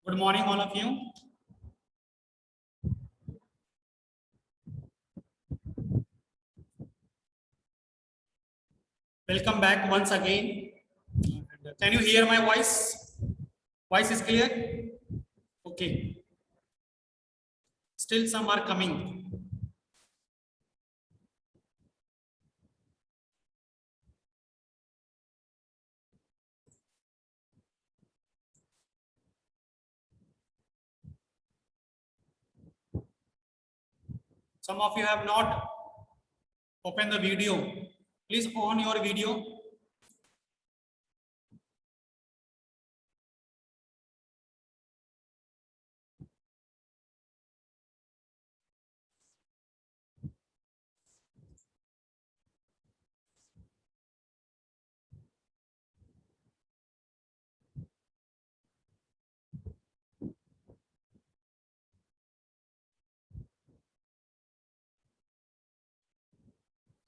Good morning, all of you. Welcome back once again. Can you hear my voice? Voice is clear? Okay. Still some are coming. Some of you have not opened the video. Please on your video.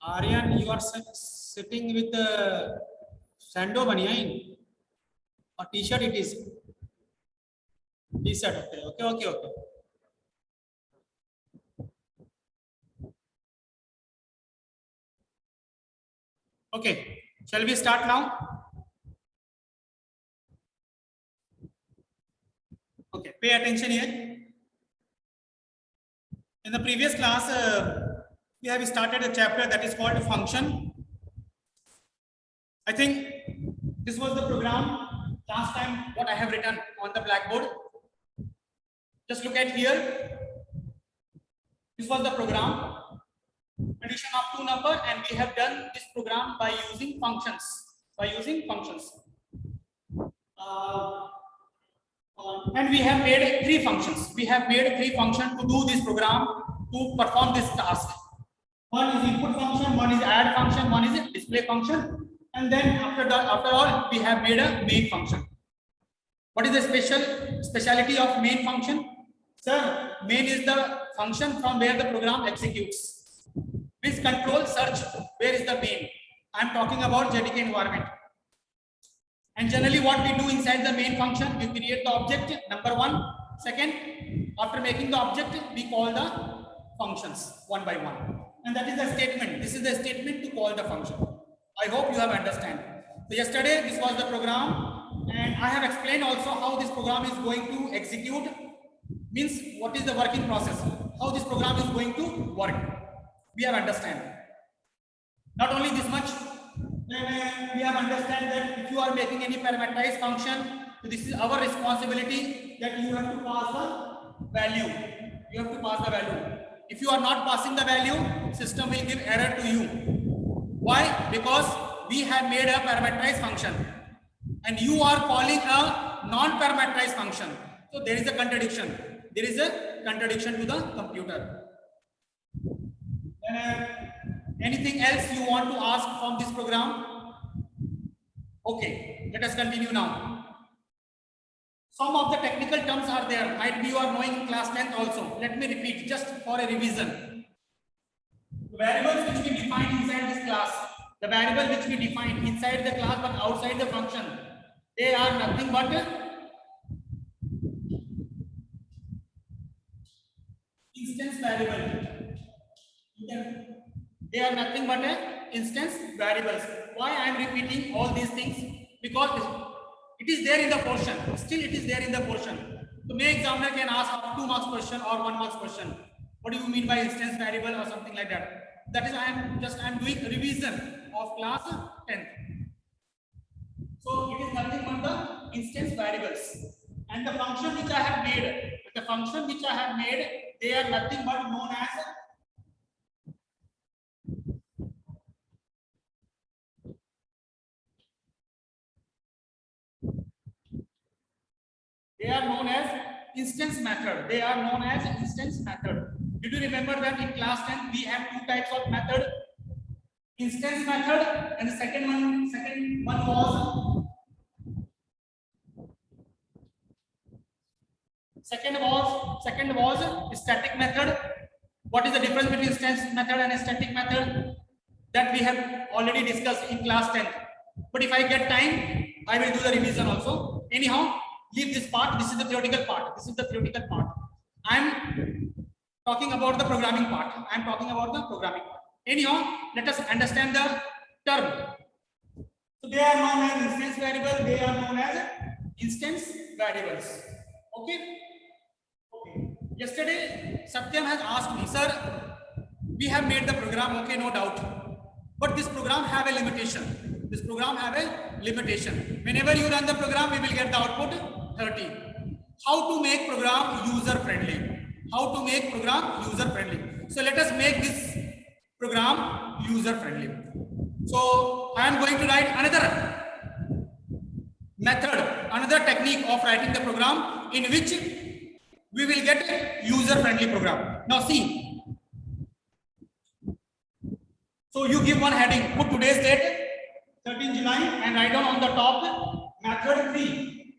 Aryan, you are sitting with the Sando Banyan or T-shirt it is? T-shirt, okay. Okay, shall we start now? Okay, pay attention here. In the previous class, we have started a chapter that is called function. I think this was the program last time what I have written on the blackboard. Just look at here. This was the program. Addition of two numbers, and we have done this program by using functions. And we have made three functions. We have made three functions to do this program, to perform this task. One is input function, one is add function, one is display function, and then after all, we have made a main function. What is the speciality of main function? Sir, main is the function from where the program executes. Please control search. Where is the main? I am talking about JDK environment. And generally what we do inside the main function, we create the object, number one. Second, after making the object, we call the functions one by one. And that is the statement. This is the statement to call the function. I hope you have understand. So yesterday, this was the program. And I have explained also how this program is going to execute. Means what is the working process. How this program is going to work. We have understand. Not only this much. Then we have understand that if you are making any parameterized function, so this is our responsibility that you have to pass the value. You have to pass the value. If you are not passing the value, system will give error to you. Why? Because we have made a parameterized function and you are calling a non-parameterized function. So there is a contradiction. There is a contradiction to the computer. Anything else you want to ask from this program? Okay, let us continue now. Some of the technical terms are there. Might be you are knowing in class 10th also. Let me repeat just for a revision. The variables which we define inside this class, the variable which we define inside the class but outside the function, they are nothing but instance variable. They are nothing but instance variables. Why I am repeating all these things? Because it is there in the portion. Still it is there in the portion. So may examiner can ask a 2 marks question or 1 marks question. What do you mean by instance variable or something like that? That is I am doing a revision of class 10th. So it is nothing but the instance variables. And the function which I have made, they are nothing but known as instance method. They are known as instance method. Did you remember that in class 10 we have two types of method? Instance method, and the second one was static method. What is the difference between instance method and a static method? That we have already discussed in class 10. But if I get time, I will do the revision also. Anyhow, leave this part. This is the theoretical part. This is the theoretical part. I'm talking about the programming part. I'm talking about the programming part. Anyhow, let us understand the term. So they are known as instance variable. They are known as instance variables. Okay. Okay. Yesterday, Satyam has asked me, sir, we have made the program. Okay, no doubt. But this program have a limitation. This program have a limitation. Whenever you run the program, we will get the output 30. How to make program user friendly? How to make program user friendly? So let us make this program user friendly. So I am going to write another method, another technique of writing the program in which we will get a user friendly program. Now see. So you give one heading, put today's date 13 July and write down on the top method 3.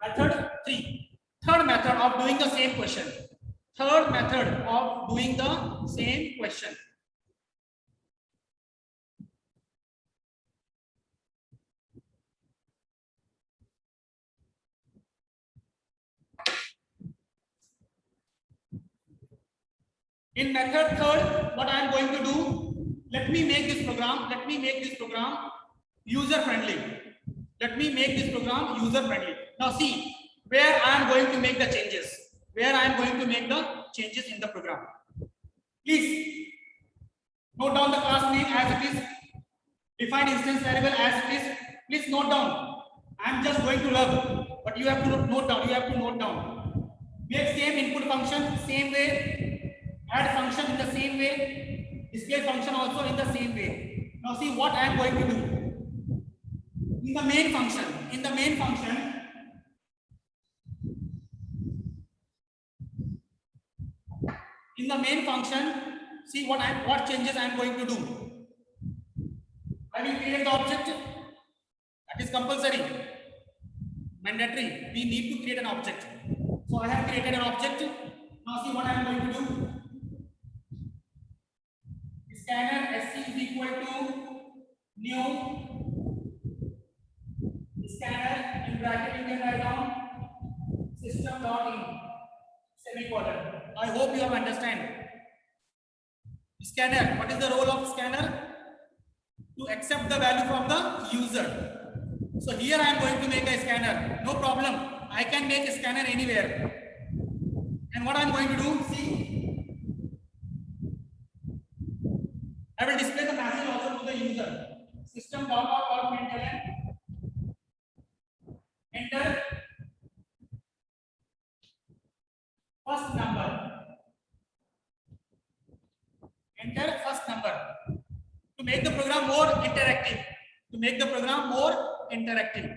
Method 3. Third method of doing the same question. Third method of doing the same question. In method third, what I am going to do, let me make this program user friendly. Let me make this program user friendly. Now see where I am going to make the changes. Where I am going to make the changes in the program. Please note down the class name as it is. Define instance variable as it is. Please note down. I am just going to log, but you have to note down. You have to note down. Make same input function same way. Add function in the same way, display function also in the same way. Now see what I am going to do. In the main function, see what changes I am going to do. I will create the object. That is compulsory, mandatory. We need to create an object. So I have created an object. Now see what I am going to do. Scanner SC is equal to new scanner, in bracket you can write down system.in semicolon. I hope you have understand. Scanner, what is the role of scanner? To accept the value from the user. So here I am going to make a scanner. No problem. I can make a scanner anywhere. And what I am going to do, see, I will display the message also to the user. System.out.println. Enter first number. Enter first number. To make the program more interactive.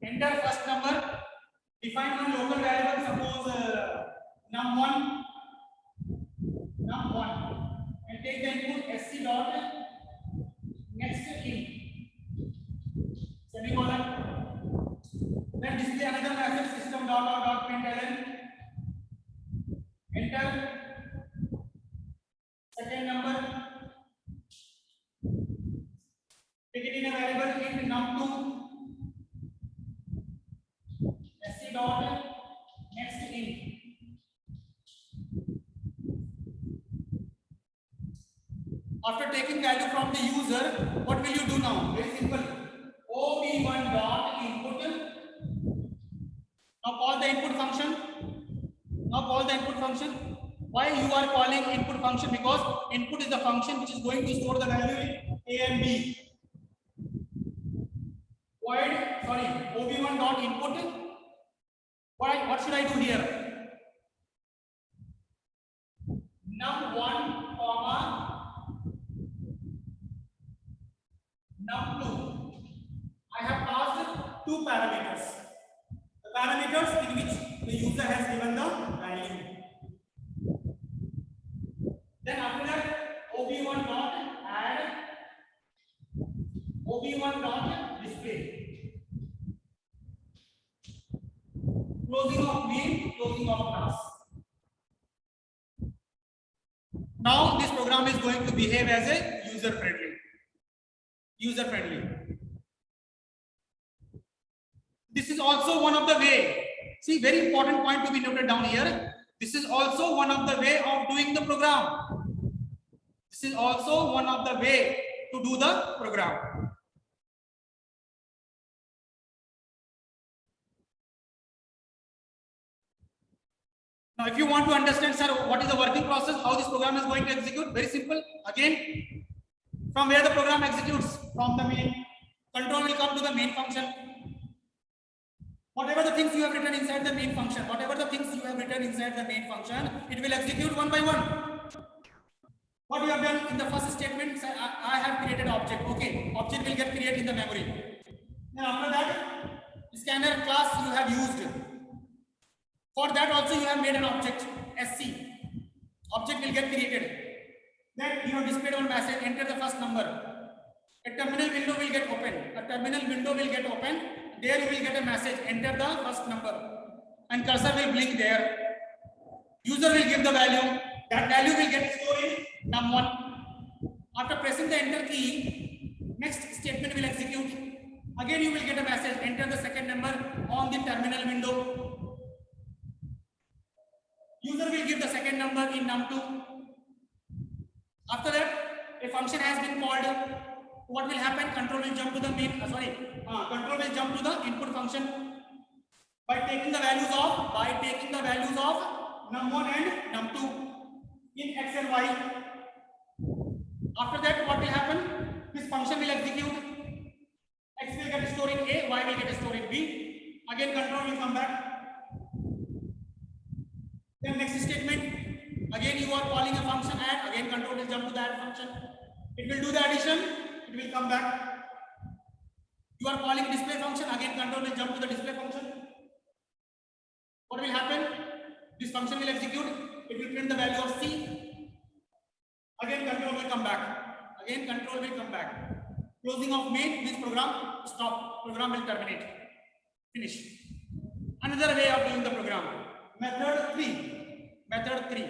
Enter first number. Define one local variable. Suppose num1. And take the input sc dot next in semicolon. Then display another message system.out.println. Enter second number. Take it in a variable int num2 sc dot next in. After taking value from the user, what will you do now? Very simple. OB1 dot input. Now call the input function. Why you are calling input function? Because input is the function which is going to store the value in A and B. OB1 dot input. What should I do here? Num1 comma num2. I have passed two parameters. The parameters in which the user has given the value. Then after that, OB1 dot add, OB1 dot display. Closing of main, closing of class. Now this program is going to behave as a user friendly. user friendly. This is also one of the way. See, very important point to be noted down here. This is also one of the way of doing the program. This is also one of the way to do the program. Now, if you want to understand, sir, what is the working process, how this program is going to execute, very simple. Again, from where the program executes, from the main, control will come to the main function. Whatever the things you have written inside the main function, it will execute one by one. What you have done in the first statement, sir, I have created object. Okay, object will get created in the memory. Then after that, scanner class you have used. For that also you have made an object, SC. Object will get created. Then you have displayed one message, enter the first number. A terminal window will get open. There you will get a message, enter the first number. And cursor will blink there. User will give the value. That value will get stored in num1. After pressing the enter key, next statement will execute. Again you will get a message, enter the second number on the terminal window. User will give the second number in num2. After that, a function has been called. What will happen? Control will jump to the input function by taking the values of num1 and num2 in x and y. After that, what will happen? This function will execute. X will get stored in A, y will get stored in B. Again, control will come back. Then next statement, again you are calling a function add, again control will jump to the add function. It will do the addition, it will come back. You are calling display function, again control will jump to the display function. What will happen? This function will execute, it will print the value of C. Again control will come back. Closing of main means program stop, program will terminate. Finish. Another way of doing the program. Method 3.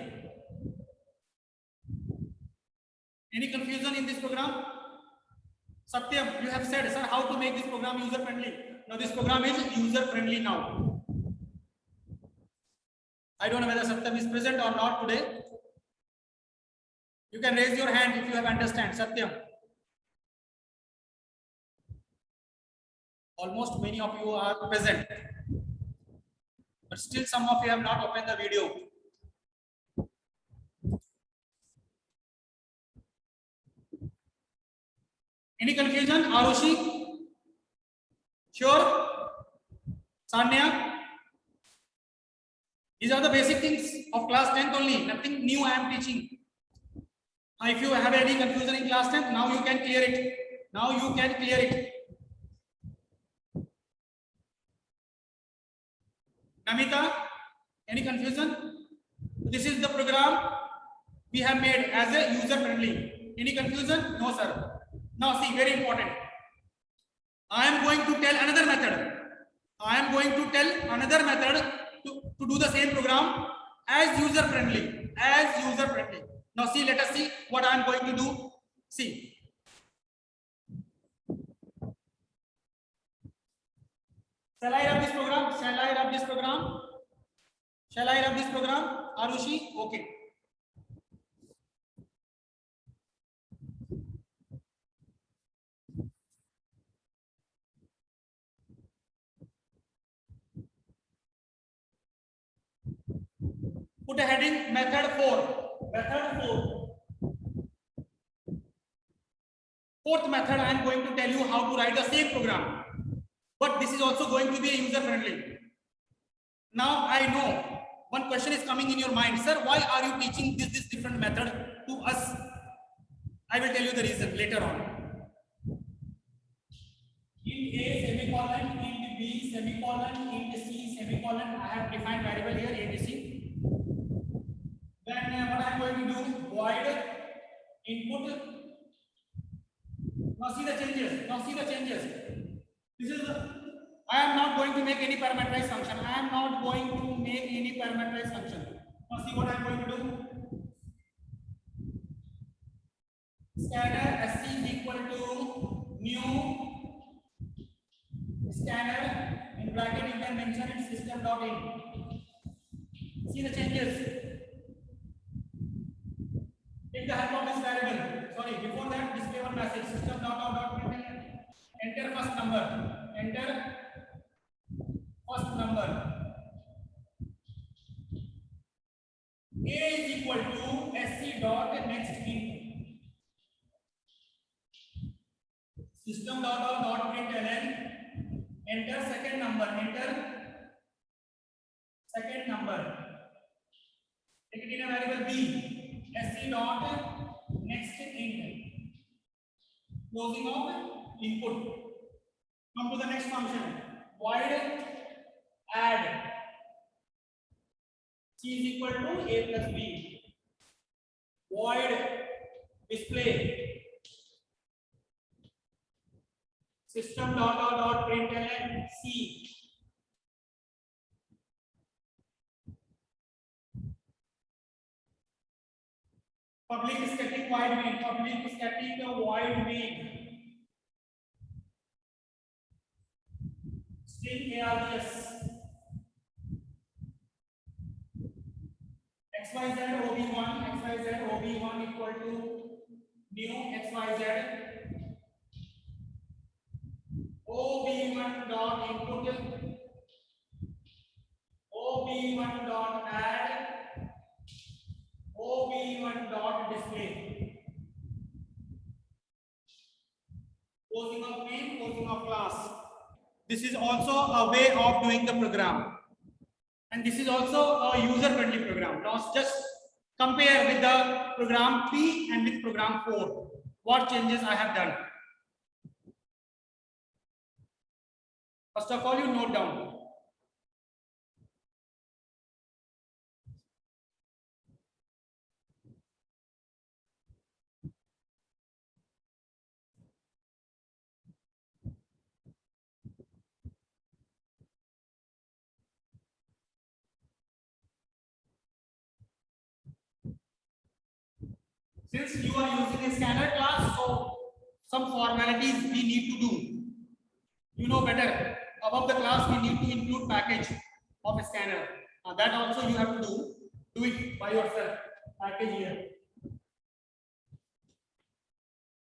Any confusion in this program? Satyam, you have said, sir, how to make this program user friendly. Now this program is user friendly now. I don't know whether Satyam is present or not today. You can raise your hand if you have understand. Satyam. Almost many of you are present. But still some of you have not opened the video. Any confusion? Arushi? Sure? Sanya? These are the basic things of class 10th only. Nothing new I am teaching. If you have any confusion in class 10th, now you can clear it. Namita, any confusion? This is the program we have made as a user friendly. Any confusion? No, sir. Now see, very important. I am going to tell another method to do the same program as user friendly. Now see, let us see what I am going to do. See. Shall I run this program? Arushi? Okay. Put a heading method 4. Fourth method, I am going to tell you how to write the same program. But this is also going to be user friendly. Now I know one question is coming in your mind, sir, why are you teaching this different method to us? I will tell you the reason later on. Int A semicolon, int B semicolon, int C semicolon. I have defined variable here ABC. Then what I am going to do, void input. Now see the changes. This is I am not going to make any parameterized function. Now see what I am going to do. Scatter SC is equal to with the help of this variable. Sorry, before that, display one message. System dot println. Enter first number. Enter first number. A is equal to sc dot next input. System dot println. Enter second number. Enter second number. Take it in a variable b. Sc dot next int. Closing of input. Come to the next function. Void add. C is equal to a plus b. Void display. System dot println C. Public static void main. Public static void main. String args. xyz ob1 xyz ob1 equal to new xyz ob1 dot input ob1 dot add ob1 dot display. Closing of main, closing of class. This is also a way of doing the program. And this is also a user-friendly program. Now just compare with the program 3 and with program 4. What changes I have done? First of all, you note down. Since you are using a scanner class, so some formalities we need to do. You know better. Above the class, we need to include package of a scanner. That also you have to do. Do it by yourself. Package here.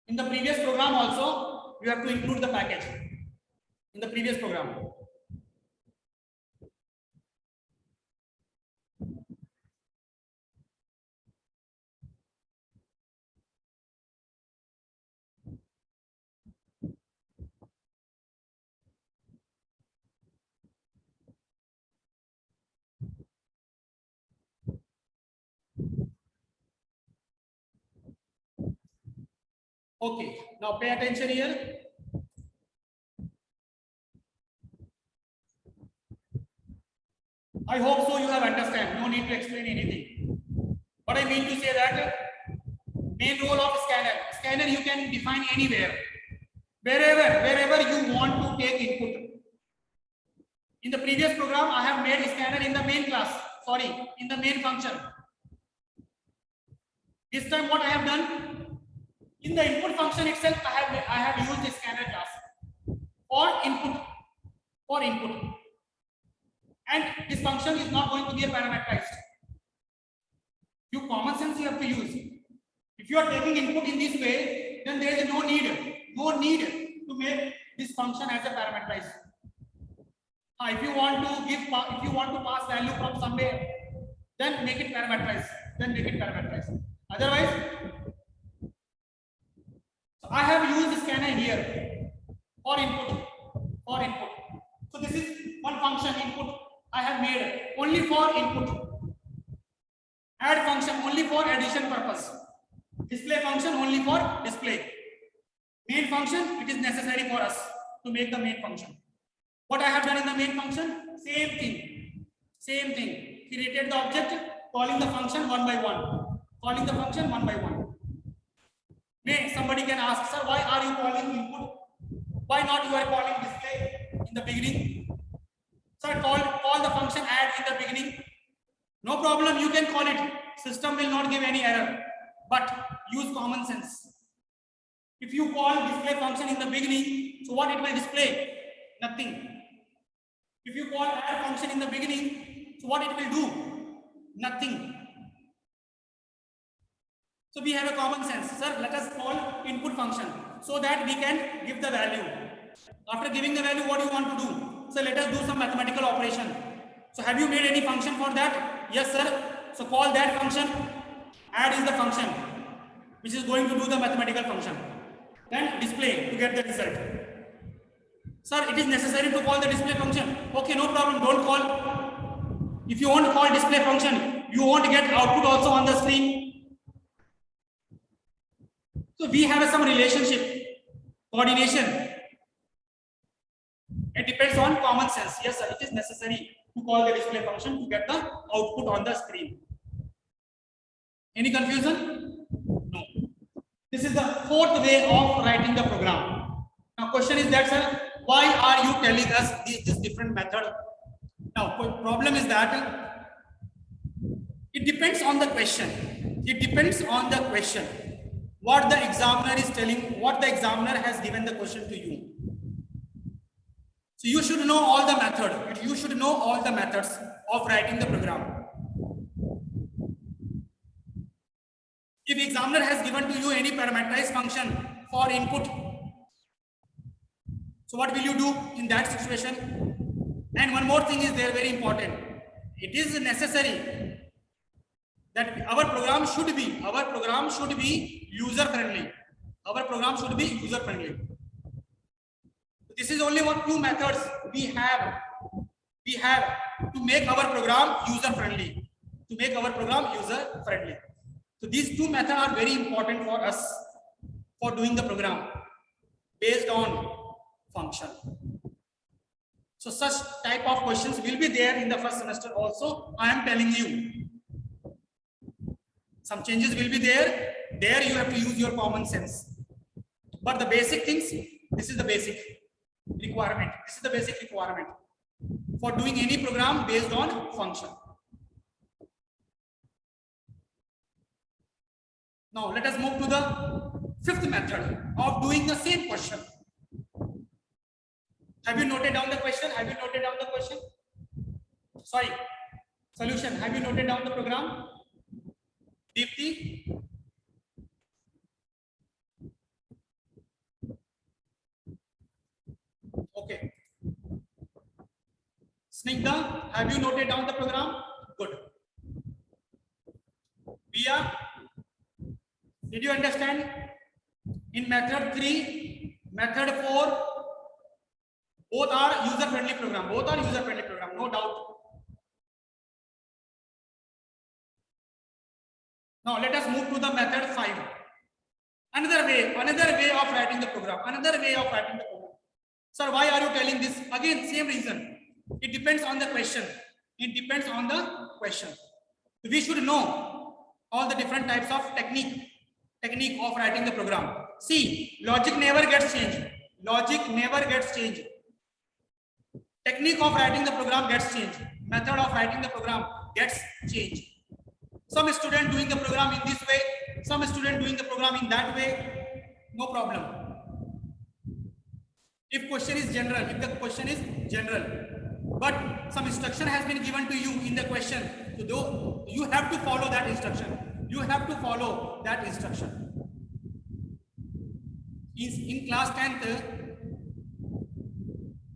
In the previous program also, you have to include the package. In the previous program. Okay, now pay attention here. I hope so you have understand. No need to explain anything. What I mean to say that main role of scanner. Scanner you can define anywhere. Wherever you want to take input. In the previous program, I have made scanner in the main class. Sorry, in the main function. This time what I have done? In the input function itself, I have used the scanner class for input. And this function is not going to be a parameterized. You common sense you have to use. If you are taking input in this way, then there is no need to make this function as a parameterized. If you want to pass value from somewhere, then make it parameterized. Otherwise, so I have used scanner here for input. So this is one function input I have made only for input. Add function only for addition purpose. Display function only for display. Main function, it is necessary for us to make the main function. What I have done in the main function? Same thing. Created the object, calling the function one by one. Somebody can ask, sir, why are you calling input? Why not you are calling display in the beginning? Sir, call the function add in the beginning. No problem, you can call it. System will not give any error. But use common sense. If you call display function in the beginning, so what it will display? Nothing. If you call add function in the beginning, so what it will do? Nothing. So we have a common sense. Sir, let us call input function so that we can give the value. After giving the value, what do you want to do? So let us do some mathematical operation. So have you made any function for that? Yes, sir. So call that function. Add is the function which is going to do the mathematical function. Then display to get the result. Sir, it is necessary to call the display function. Okay, no problem. Don't call. If you won't call display function, you won't get output also on the screen. So we have some relationship, coordination. It depends on common sense. Yes, sir, it is necessary to call the display function to get the output on the screen. Any confusion? No. This is the fourth way of writing the program. Now, question is that, sir, why are you telling us this different method? Now, problem is that it depends on the question. It depends on the question. What the examiner is telling, what the examiner has given the question to you. So you should know all the method. You should know all the methods of writing the program. If examiner has given to you any parameterized function for input, so what will you do in that situation? And one more thing is there, very important. It is necessary that our program should be user friendly. Our program should be user friendly. This is only two methods we have to make our program user friendly. So these two methods are very important for us for doing the program based on function. So such type of questions will be there in the first semester also. I am telling you. Some changes will be there. There you have to use your common sense. But the basic things, this is the basic requirement. This is the basic requirement for doing any program based on function. Now let us move to the fifth method of doing the same question. Have you noted down the question? Sorry, solution. Have you noted down the program? Deepti? Okay. Snigdha, have you noted down the program? Good. Via, did you understand? In method 3, method 4, both are user-friendly program. No doubt. Now let us move to the method 5. Another way of writing the program. Sir, why are you telling this? Again, same reason. It depends on the question. We should know all the different types of technique of writing the program. See, logic never gets changed. Technique of writing the program gets changed. Method of writing the program gets changed. Some student doing the program in this way, some student doing the program in that way, no problem. If the question is general, but some instruction has been given to you in the question, so you have to follow that instruction. In class 10th,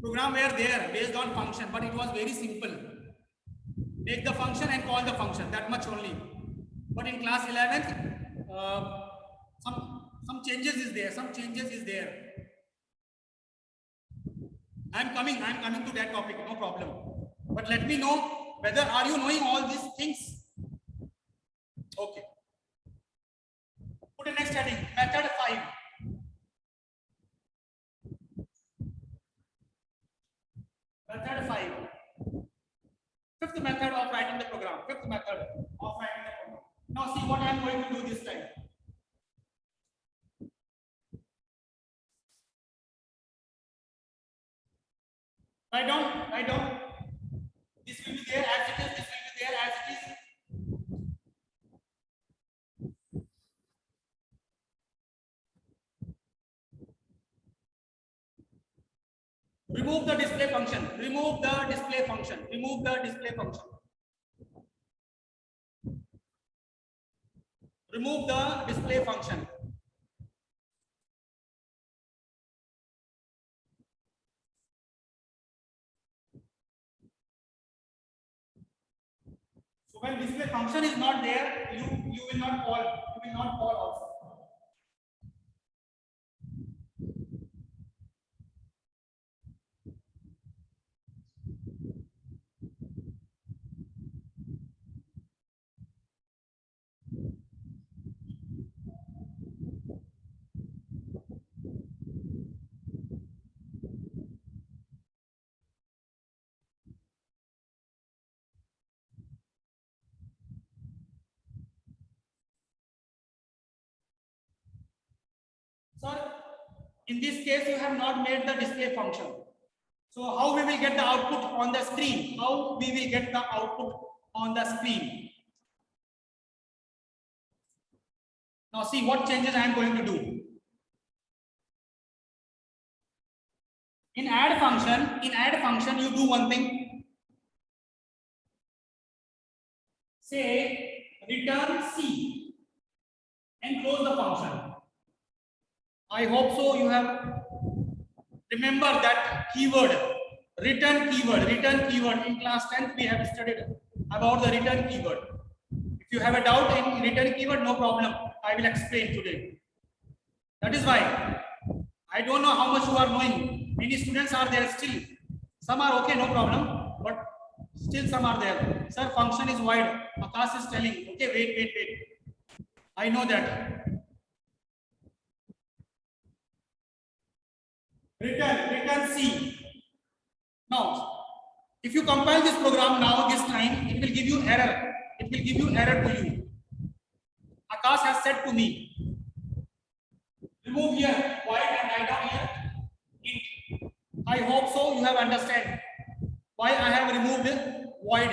program were there based on function, but it was very simple. Take the function and call the function, that much only. But in class 11th, some changes is there. I'm coming to that topic, no problem. But let me know whether are you knowing all these things. Okay. Put the next heading, method 5. Method 5. Fifth method of writing the program. Now see what I am going to do this time. Write down. This will be there as it is. Remove the display function. remove the display function. So when display function is not there, you will not call. You will not call also. Sir, in this case, you have not made the display function. So how we will get the output on the screen? How we will get the output on the screen? Now see what changes I am going to do. In add function, you do one thing. Say return C and close the function. I hope so you have remember that keyword, return keyword. In class 10th we have studied about the return keyword. If you have a doubt in return keyword, no problem. I will explain today. That is why I don't know how much you are knowing. Many students are there still. Some are okay, no problem, but still some are there. Sir, function is wide. Akash is telling. Okay, wait. I know that. Return C. Now, if you compile this program now, this time, it will give you error. It will give you error to you. Akash has said to me, remove here void and write down here int. I hope so you have understand why I have removed void.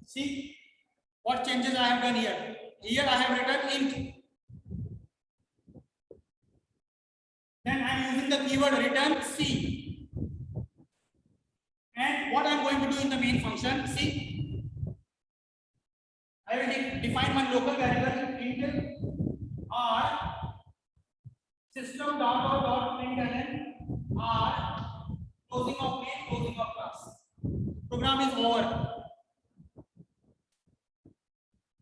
See what changes I have done here. Here I have written int. Then I am using the keyword return C. And what I am going to do in the main function, see, I will define one local variable int r system.out.println r closing of main, closing of class. Program is over.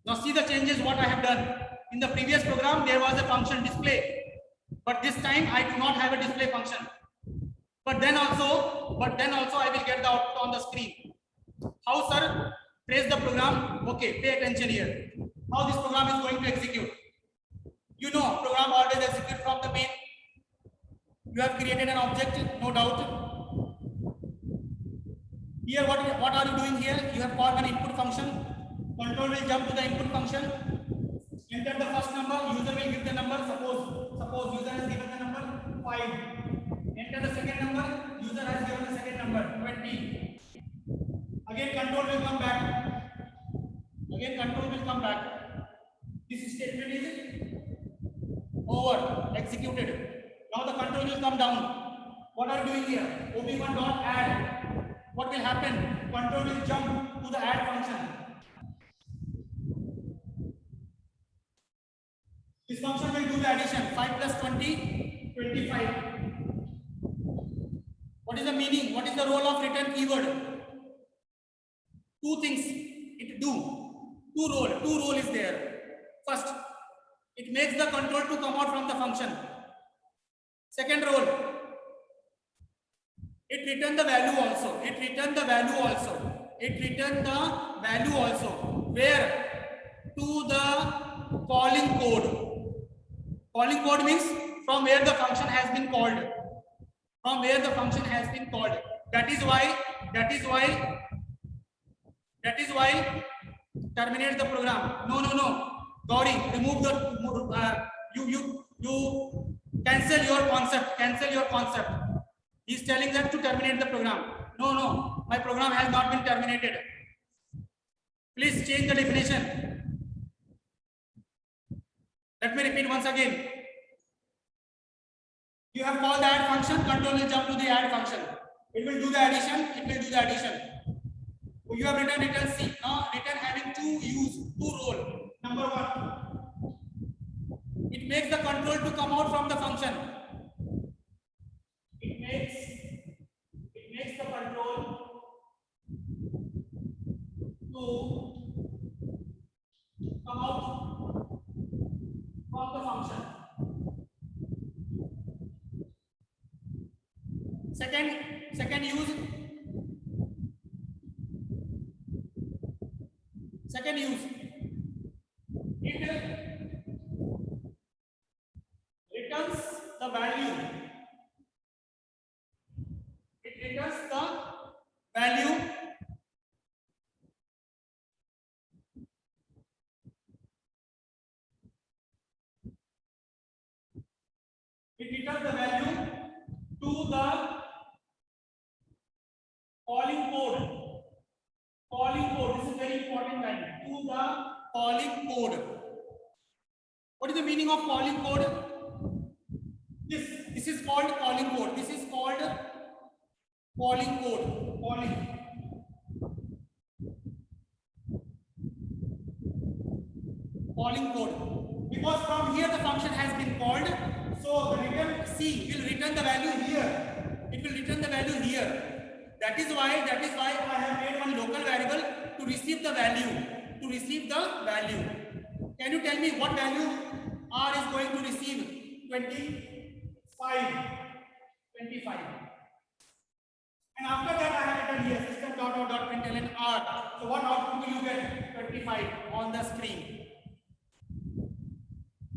Now see the changes what I have done. In the previous program there was a function display, but this time I do not have a display function. But then also I will get the output on the screen. How, sir? Trace the program. Okay, pay attention here. How this program is going to execute? You know, program always execute from the main. You have created an object, no doubt. Here, what are you doing here? You have called an input function. Control will jump to the input function. Enter the first number. User will give the number. Suppose user has given the number 5. Enter the second number. User has given the second number 20. Again, control will come back. This statement is over, executed. Now the control will come down. What are you doing here? ob1.add. What will happen? Control will jump to the add function. This function will do the addition. 5 plus 20, 25. What is the meaning? What is the role of return keyword? Two things it do. Two role is there. First, it makes the control to come out from the function. Second role, it return the value also. Where? To the calling code. Calling code means from where the function has been called. That is why terminate the program. No. Gauri, remove the you cancel your concept. He is telling that to terminate the program. No, my program has not been terminated. Please change the definition. Let me repeat once again. You have called the add function, control will jump to the add function. It will do the addition. You have written return C. Now return having two role. Number one, to come out from the function. It makes the control to come out from the function. Second use. It returns the value. It returns the value to the calling code. This is very important line. To the calling code. What is the meaning of calling code? This is called calling code. This is called calling code. Calling code. Because from here the function has been called, so the return C will return the value here. It will return the value here. That is why I have made one local variable to receive the value. Can you tell me what value R is going to receive? 25. And after that I have written here system.out.println R. So what output will you get? 25 on the screen.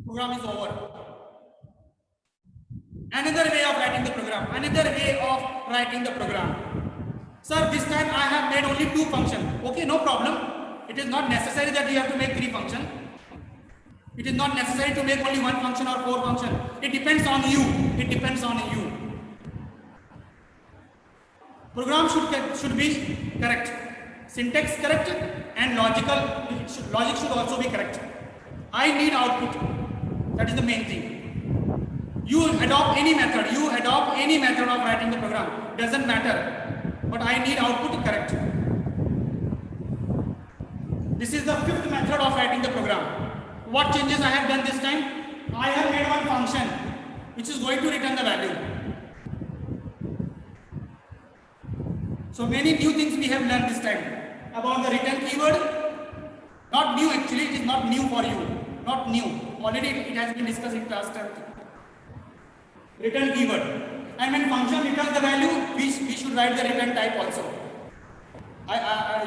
Program is over. Another way of writing the program. Sir, this time I have made only 2 functions. Okay, no problem. It is not necessary that you have to make 3 functions. It is not necessary to make only 1 function or 4 functions. It depends on you. Program should be correct. Syntax correct and logic should also be correct. I need output. That is the main thing. You adopt any method of writing the program. Doesn't matter. But I need output correct. This is the 5th method of writing the program. What changes I have done this time? I have made one function which is going to return the value. So many new things we have learned this time about the return keyword. Not new actually, it is not new for you. Not new. Already it has been discussed in class 10th. Return keyword. And when function returns the value, we should write the return type also.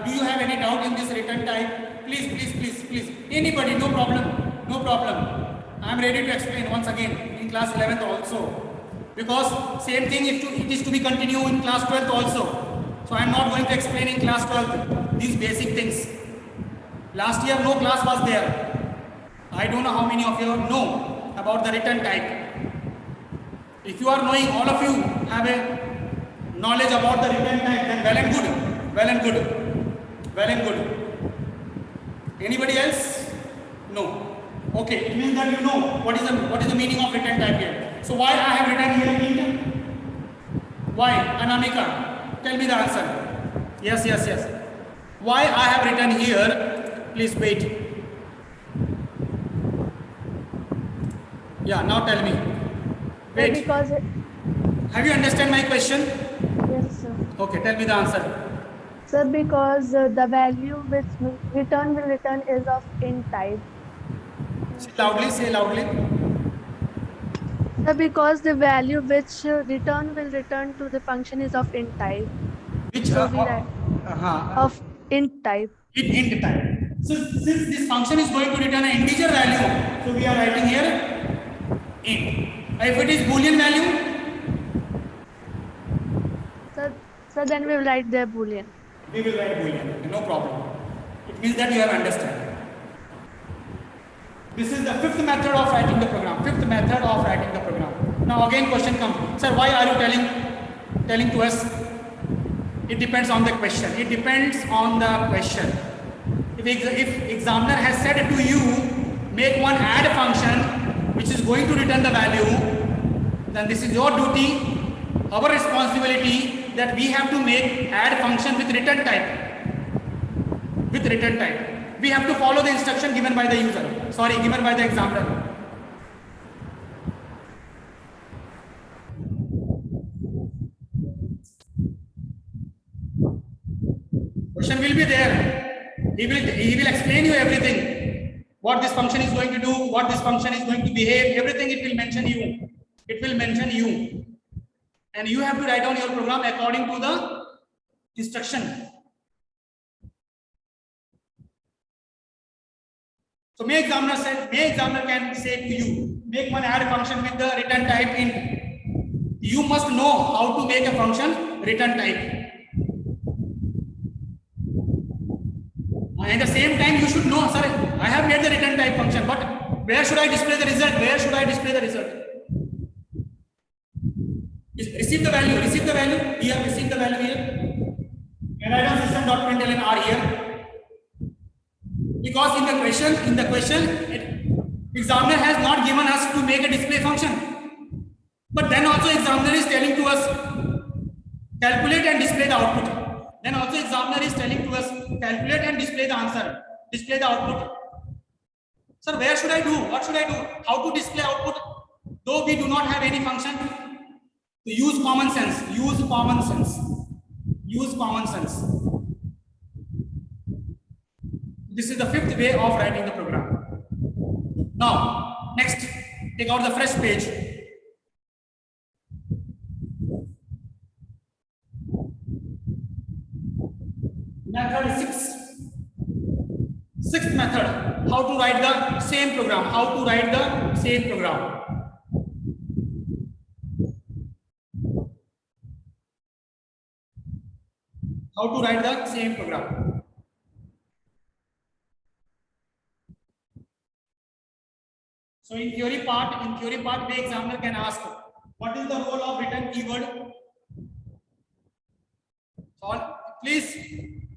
Do you have any doubt in this return type? Please. Anybody, no problem. I am ready to explain once again in class 11th also. Because same thing it is to be continued in class 12th also. So I am not going to explain in class 12th these basic things. Last year no class was there. I don't know how many of you know about the return type. If you are knowing, all of you have a knowledge about the return type, then well and good. Anybody else? No. Okay, it means that you know what is the meaning of return type here. So why I have written here int? Why? Anamika, tell me the answer. Yes. Why I have written here? Please wait. Yeah, now tell me. Wait. Because have you understand my question? yes, sir. Okay, tell me the answer. Sir, because the value which will return is of int type. Say loudly. Sir, because the value which return to the function is of int type. Which So we write of int type. Int type. So since this function is going to return an integer value, so we are writing here int. If it is Boolean value, So then we will write the Boolean. we will write Boolean. No problem. It means that you have understood. This is the 5th method of writing the program. Now again question comes. Sir, why are you telling to us? It depends on the question. If examiner has said to you, make one add function which is going to return the value, then this is your duty, our responsibility, that we have to make add function with return type. We have to follow the instruction given by the examiner. question will be there. He will explain you everything. What this function is going to do, what this function is going to behave, everything it will mention you. It will mention you. And you have to write down your program according to the instruction. So may examiner can say to you, make one add function with the return type int. You must know how to make a function return type. And at the same time, you should know, sir, I have made the return type function, but where should I display the result? Where should I display the result? Receive the value here, receive the value here. And write down system.println R here. Because in the question, examiner has not given us to make a display function. But then also examiner is telling to us, calculate and display the output. Then also examiner is telling to us, calculate and display the answer, display the output. Sir, where should I do? What should I do? How to display output? Though we do not have any function, to use common sense, use common sense, use common sense. This is the fifth way of writing the program. Now, next, take out the fresh page. Method 6. Sixth method, how to write the same program. How to write the same program. How to write the same program. So in theory part, the examiner can ask, what is the role of return keyword? So please,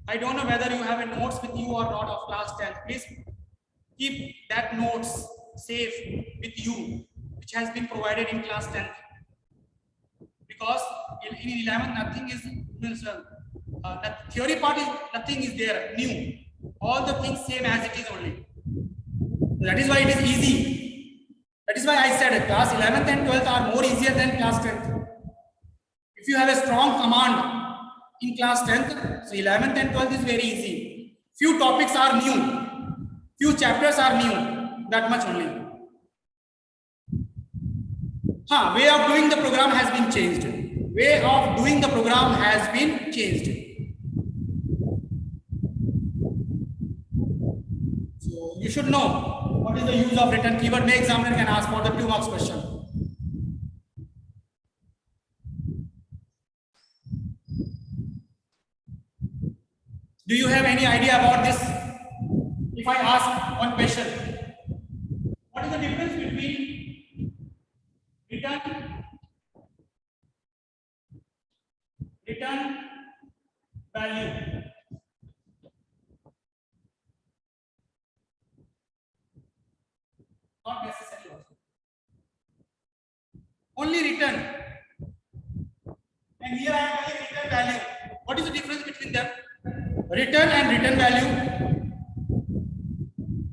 I don't know whether you have a notes with you or not of class 10. Please keep that notes safe with you, which has been provided in class 10. Because in 11, nothing is the theory part is nothing is there new. All the things same as it is only. That is why it is easy. That is why I said class 11th and 12th are more easier than class 10th. If you have a strong command in class 10th, so 11th and 12th is very easy. Few topics are new, few chapters are new, that much only. Way of doing the program has been changed. Way of doing the program has been changed. So you should know what is the use of return keyword. May examiner can ask for the 2 marks question. Do you have any idea about this? If I ask one question, what is the difference between return value? Not necessary also. Only return. And here I am only return value. What is the difference between them? Return and return value.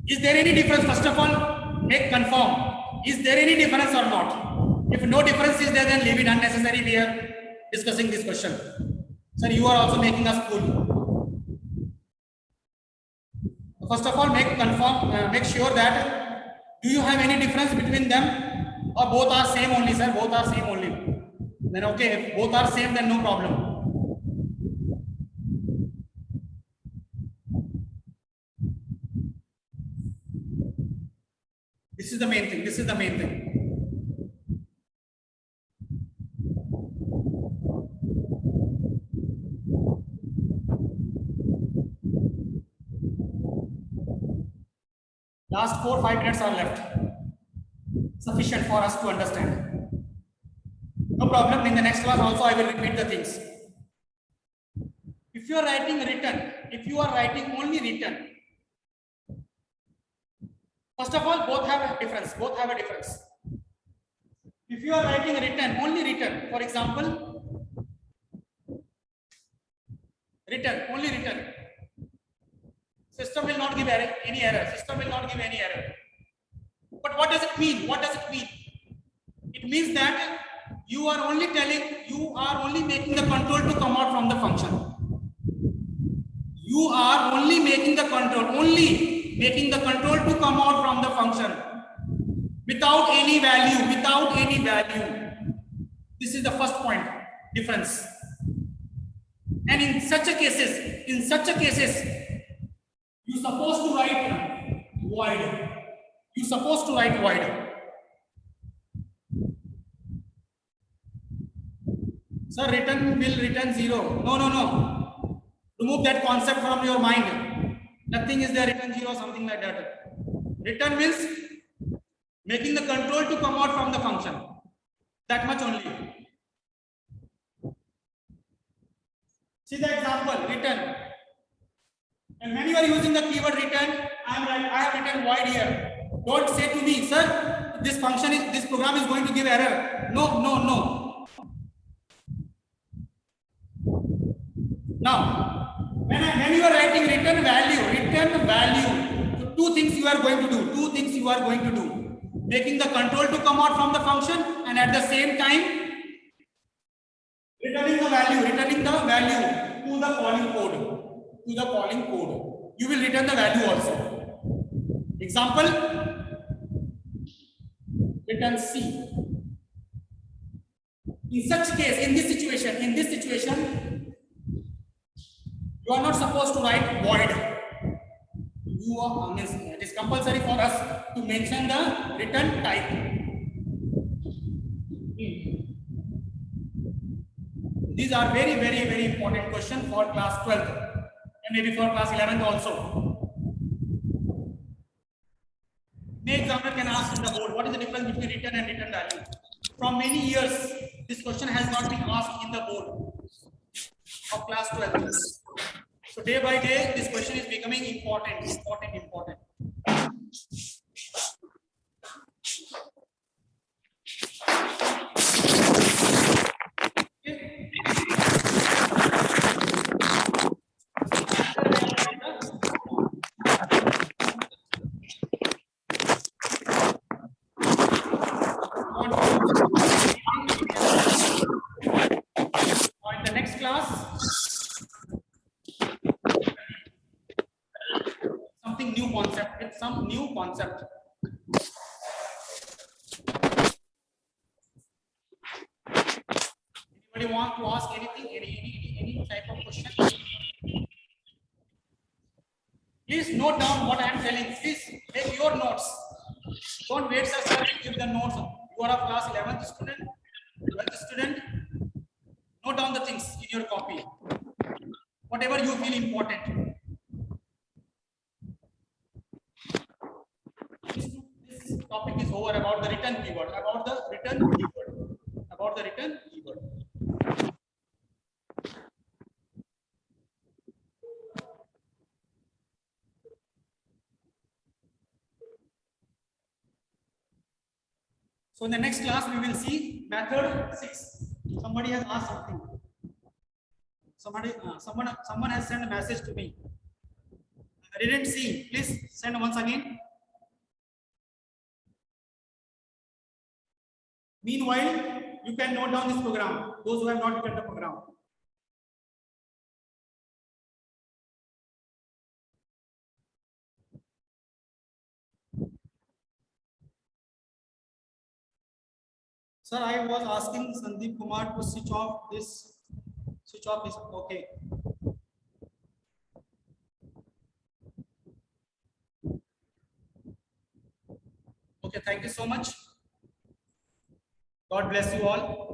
Is there any difference? First of all, make confirm. Is there any difference or not? If no difference is there, then leave it unnecessary. We are discussing this question. Sir, you are also making us fool. First of all, make sure that do you have any difference between them or both are same only, sir? Both are same only. Then okay, if both are same, then no problem. This is the main thing. This is the main thing. Last 4-5 minutes are left. Sufficient for us to understand. No problem. In the next class also I will repeat the things. If you are writing return, if you are writing only return, first of all, both have a difference. Both have a difference. If you are writing return, only return, for example, return, only return, system will not give any error. System will not give any error. But what does it mean? What does it mean? It means that you are only making the control to come out from the function. You are only making the control, to come out from the function without any value. This is the first point difference. And in such a cases, you supposed to write void. Sir, return will return 0. No. Remove that concept from your mind. Nothing is there, return 0, something like that. Return means making the control to come out from the function. That much only. See the example, return. And when you are using the keyword return, I have written void here. Don't say to me, sir, this program is going to give error. No. Now, when you are writing return value, so two things you are going to do. Making the control to come out from the function, and at the same time, returning the value to the calling code. You will return the value also. Example, return C. In such case, in this situation, you are not supposed to write void. It is compulsory for us to mention the return type. These are very important questions for class 12th and maybe for class 11th also. The examiner can ask in the board, what is the difference between return and return value? From many years, this question has not been asked in the board of class 12. So day by day, this question is becoming important. In the next class, some new concept. Anybody want to ask anything? Any type of question? Please note down what I am telling. Please take your notes. Don't wait, sir, to give the notes. You are a class 11th student, 12th student. Note down the things in your copy. Whatever you feel important. This topic is over about the return keyword. So in the next class, we will see method 6. Somebody has asked something. Someone has sent a message to me. I didn't see. Please send once again. Meanwhile, you can note down this program. Those who have not written the program. Sir, I was asking Sandeep Kumar to switch off this. Switch off is okay. Okay, thank you so much. God bless you all.